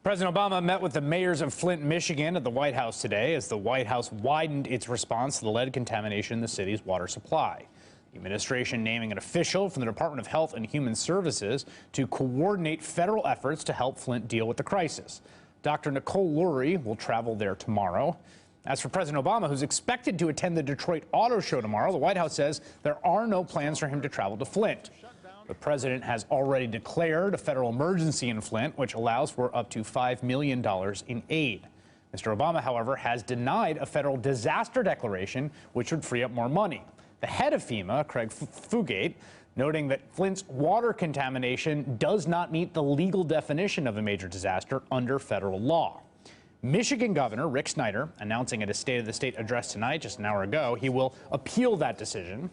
President Obama met with the mayors of Flint, Michigan at the White House today as the White House widened its response to the lead contamination in the city's water supply. The administration naming an official from the Department of Health and Human Services to coordinate federal efforts to help Flint deal with the crisis. Dr. Nicole Lurie will travel there tomorrow. As for President Obama, who's expected to attend the Detroit Auto Show tomorrow, the White House says there are no plans for him to travel to Flint. The president has already declared a federal emergency in Flint, which allows for up to $5 million in aid. Mr. Obama, however, has denied a federal disaster declaration, which would free up more money. The head of FEMA, Craig Fugate, noting that Flint's water contamination does not meet the legal definition of a major disaster under federal law. Michigan Governor Rick Snyder announcing at a State of the State address tonight, just an hour ago, he will appeal that decision.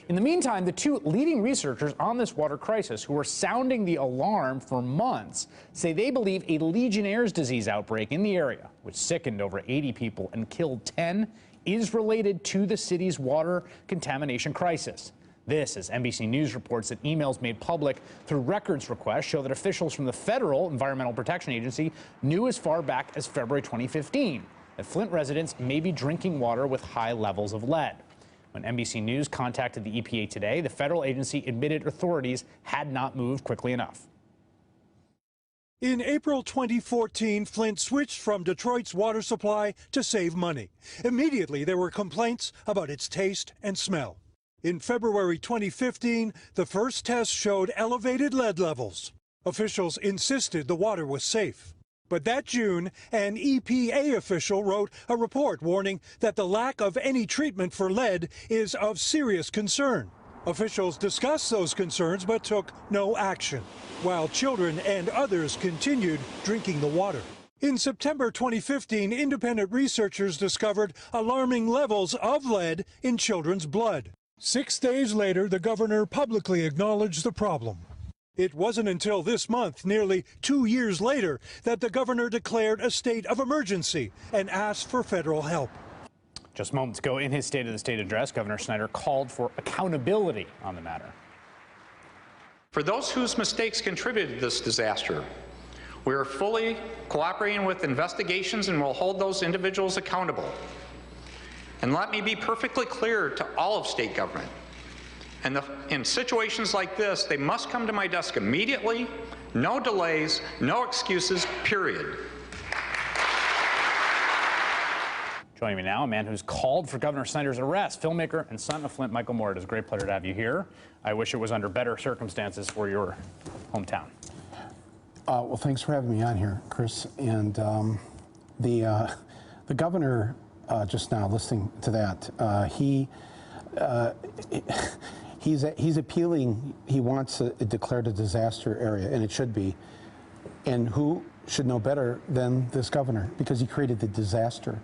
In the meantime, the two leading researchers on this water crisis who are sounding the alarm for months say they believe a Legionnaire's disease outbreak in the area, which sickened over 80 people and killed 10, is related to the city's water contamination crisis. This as NBC News reports that emails made public through records requests show that officials from the Federal Environmental Protection Agency knew as far back as February 2015 that Flint residents may be drinking water with high levels of lead. When NBC News contacted the EPA today, the federal agency admitted authorities had not moved quickly enough. In April 2014, Flint switched from Detroit's water supply to save money. Immediately, there were complaints about its taste and smell. In February 2015, the first test showed elevated lead levels. Officials insisted the water was safe. But that June, an EPA official wrote a report warning that the lack of any treatment for lead is of serious concern. Officials discussed those concerns but took no action, while children and others continued drinking the water. In September 2015, independent researchers discovered alarming levels of lead in children's blood. 6 days later, the governor publicly acknowledged the problem. It wasn't until this month, nearly 2 years later, that the governor declared a state of emergency and asked for federal help. Just moments ago, in his State of the State address, Governor Snyder called for accountability on the matter. For those whose mistakes contributed to this disaster, we are fully cooperating with investigations and will hold those individuals accountable. And let me be perfectly clear to all of state government. In situations like this, they must come to my desk immediately, no delays, no excuses, period. Joining me now, a man who's called for Governor Snyder's arrest, filmmaker and son of Flint, Michael Moore. It is a great pleasure to have you here. I wish it was under better circumstances for your hometown. Well, thanks for having me on here, Chris. And the governor, just now listening to that, he's appealing. He wants it declared a disaster area, and it should be. And who should know better than this governor, because he created the disaster.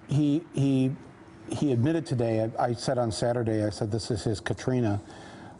He admitted today, I said on Saturday, I said this is his Katrina,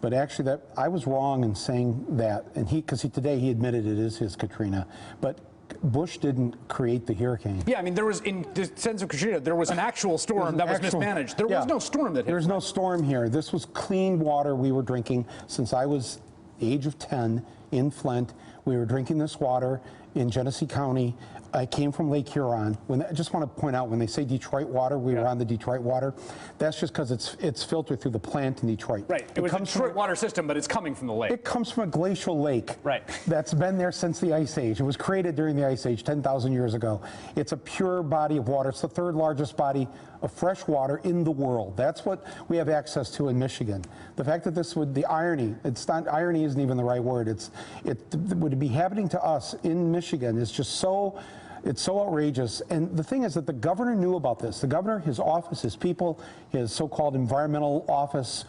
but actually that I was wrong in saying that, and today he admitted it is his Katrina, but Bush didn't create the hurricane. Yeah, I mean, there was, in the sense of Katrina, there was an actual storm that was mismanaged. There was no storm that hit. There was no storm here. This was clean water we were drinking since I was the age of 10 in Flint. We were drinking this water in Genesee County. I came from Lake Huron. I just want to point out, when they say Detroit water, we were on the Detroit water. That's just because it's filtered through the plant in Detroit. Right. It was a Detroit water system, but it's coming from the lake. It comes from a glacial lake. Right. That's been there since the Ice Age. It was created during the Ice Age 10,000 years ago. It's a pure body of water. It's the third largest body of fresh water in the world. That's what we have access to in Michigan. The fact that the irony, irony isn't even the right word. It would be happening to us in Michigan is just so, it's so outrageous. And the thing is that the governor knew about this. The governor, his office, his people, his so-called environmental office,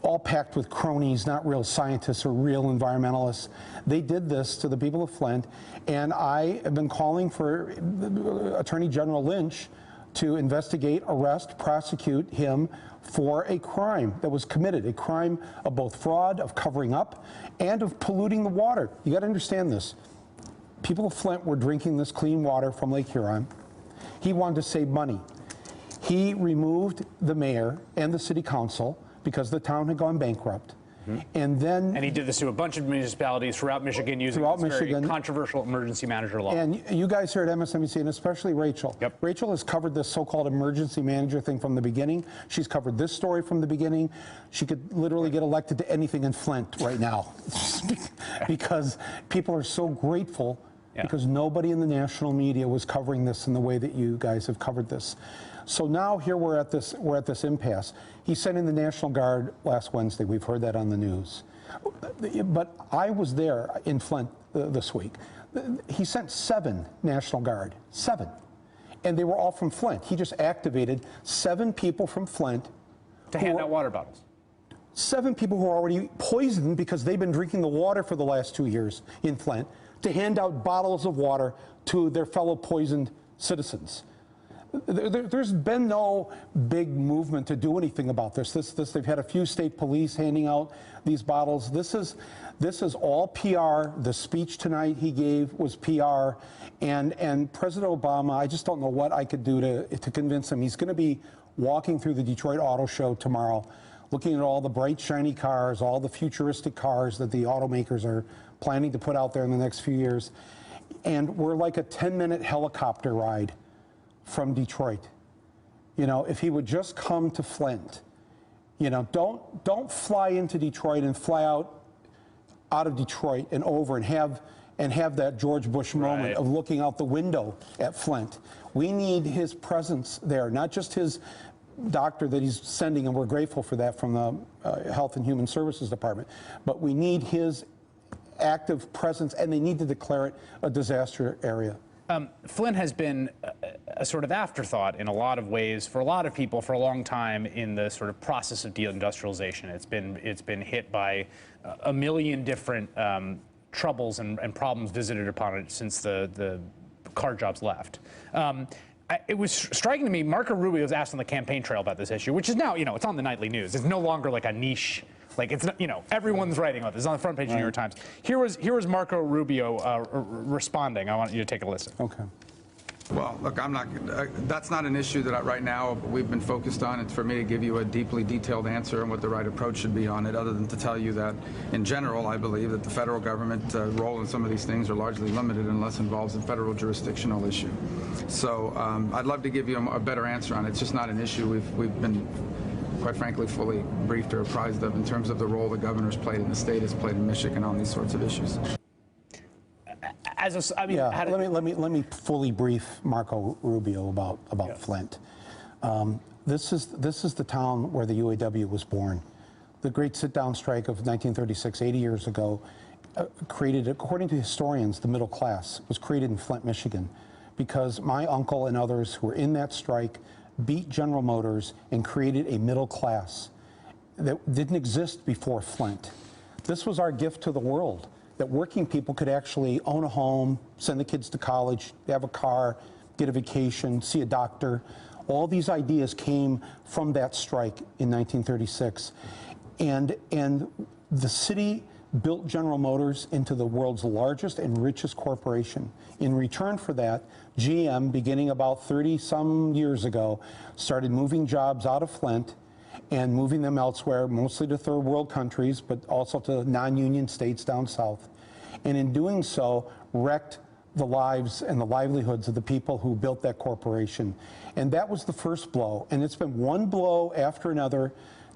all packed with cronies, not real scientists or real environmentalists. They did this to the people of Flint, and I have been calling for Attorney General Lynch to investigate, arrest, prosecute him for a crime that was committed, a crime of both fraud, of covering up, and of polluting the water. You got to understand this. People of Flint were drinking this clean water from Lake Huron. He wanted to save money. He removed the mayor and the city council because the town had gone bankrupt. And then... And he did this to a bunch of municipalities throughout Michigan using this very controversial emergency manager law. And you guys here at MSNBC, and especially Rachel. Yep. Rachel has covered this so-called emergency manager thing from the beginning. She's covered this story from the beginning. She could literally get elected to anything in Flint right now because people are so grateful because nobody in the national media was covering this in the way that you guys have covered this. So now here we're at this impasse. He sent in the National Guard last Wednesday. We've heard that on the news. But I was there in Flint this week. He sent 7 National Guard, 7. And they were all from Flint. He just activated 7 people from Flint. To hand out water bottles. 7 people who are already poisoned because they've been drinking the water for the last 2 years in Flint, to hand out bottles of water to their fellow poisoned citizens. There's been no big movement to do anything about this. They've had a few state police handing out these bottles. This is all PR. The speech tonight he gave was PR, and President Obama, I just don't know what I could do to convince him. He's going to be walking through the Detroit Auto Show tomorrow, looking at all the bright, shiny cars, all the futuristic cars that the automakers are planning to put out there in the next few years. And we're like a 10-minute helicopter ride from Detroit. You know, if he would just come to Flint, you know, don't fly into Detroit and fly out of Detroit and over and have that George Bush moment of looking out the window at Flint. We need his presence there, not just his doctor that he's sending, and we're grateful for that from the Health and Human Services Department, but we need his active presence, and they need to declare it a disaster area. Flint has been a sort of afterthought in a lot of ways for a lot of people for a long time in the sort of process of deindustrialization. It's been hit by a million different troubles and problems visited upon it since the car jobs left. It was striking to me, Marco Rubio was asked on the campaign trail about this issue, which is now, you know, it's on the nightly news. It's no longer like a niche. Like, it's not, you know, everyone's writing about this. It's on the front page of the New York Times. Here was Marco Rubio responding. I want you to take a listen. Okay. Well, look, that's not an issue that right now we've been focused on. It's for me to give you a deeply detailed answer on what the right approach should be on it, other than to tell you that, in general, I believe that the federal government role in some of these things are largely limited unless involves a federal jurisdictional issue. So I'd love to give you a better answer on it. It's just not an issue we've been, quite frankly, fully briefed or apprised of in terms of the role the governor's played and the state has played in Michigan on these sorts of issues. Let me fully brief Marco Rubio about Flint. This is the town where the UAW was born. The great sit-down strike of 1936, 80 years ago, created, according to historians, the middle class was created in Flint, Michigan, because my uncle and others who were in that strike beat General Motors and created a middle class that didn't exist before Flint. This was our gift to the world, that working people could actually own a home, send the kids to college, have a car, get a vacation, see a doctor. All these ideas came from that strike in 1936. And the city built General Motors into the world's largest and richest corporation. In return for that, GM, beginning about 30-some years ago, started moving jobs out of Flint and moving them elsewhere, mostly to third world countries, but also to non-union states down south. And in doing so, wrecked the lives and the livelihoods of the people who built that corporation. And that was the first blow. And it's been one blow after another,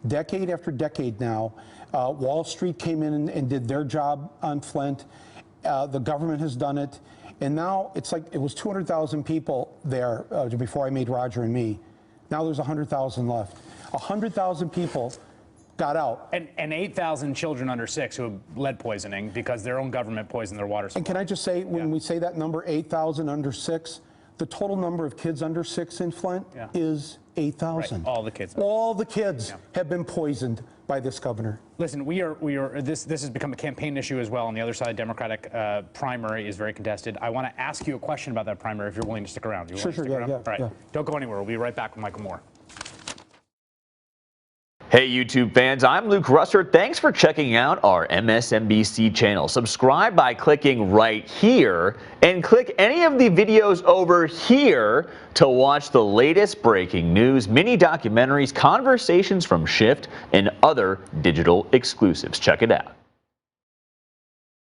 decade after decade now. Wall Street came in and did their job on Flint. The government has done it. And now it's like it was 200,000 people there before I made Roger and Me. Now there's 100,000 left. 100,000 people got out. And 8,000 children under 6 who have lead poisoning because their own government poisoned their water supply. And can I just say, when we say that number, 8,000 under 6, the total number of kids under 6 in Flint is 8,000. Right. All the kids. All the kids have been poisoned by this governor. Listen, this has become a campaign issue as well. On the other side, Democratic primary is very contested. I want to ask you a question about that primary if you're willing to stick around. Sure, All right. Don't go anywhere. We'll be right back with Michael Moore. Hey YouTube fans, I'm Luke Russert. Thanks for checking out our MSNBC channel. Subscribe by clicking right here and click any of the videos over here to watch the latest breaking news, mini documentaries, conversations from Shift, and other digital exclusives. Check it out.